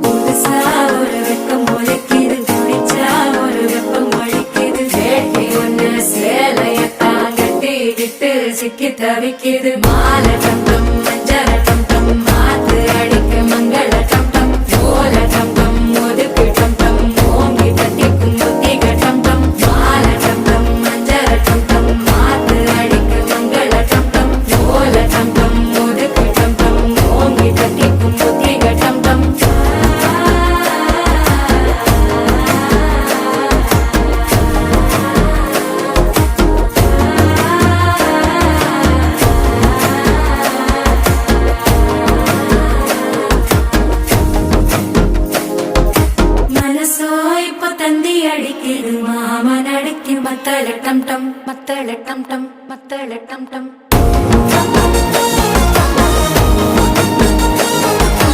புதுசா ஒரு வெக்கம் முளைக்குது, குடிச்சா ஒரு வெப்பம் அழிக்குது. வேட்டி ஒண்ணு சேலையத்தான் கட்டிக்கிட்டு சிக்கி தவிக்குது. மாலை டம் மஞ்சள டம் மாத்து அடிக்க மங்கள டம் ஓல டம் ஒதுக்கு டம் ஓங்கி தட்டிக்கும் புத்திக டம் மாலை டம் மஞ்சள டம் மாத்து அடிக்க மங்கள டம் ஓல டம் ஒதுக்கு டம் ஓங்கி தட்டிக்கும் புத்திக டம் மனசோ இப்போ தந்தி அடிக்குது. மாமன் அடிக்கு மத்தள டம் மத்தள டம் மத்தள டம்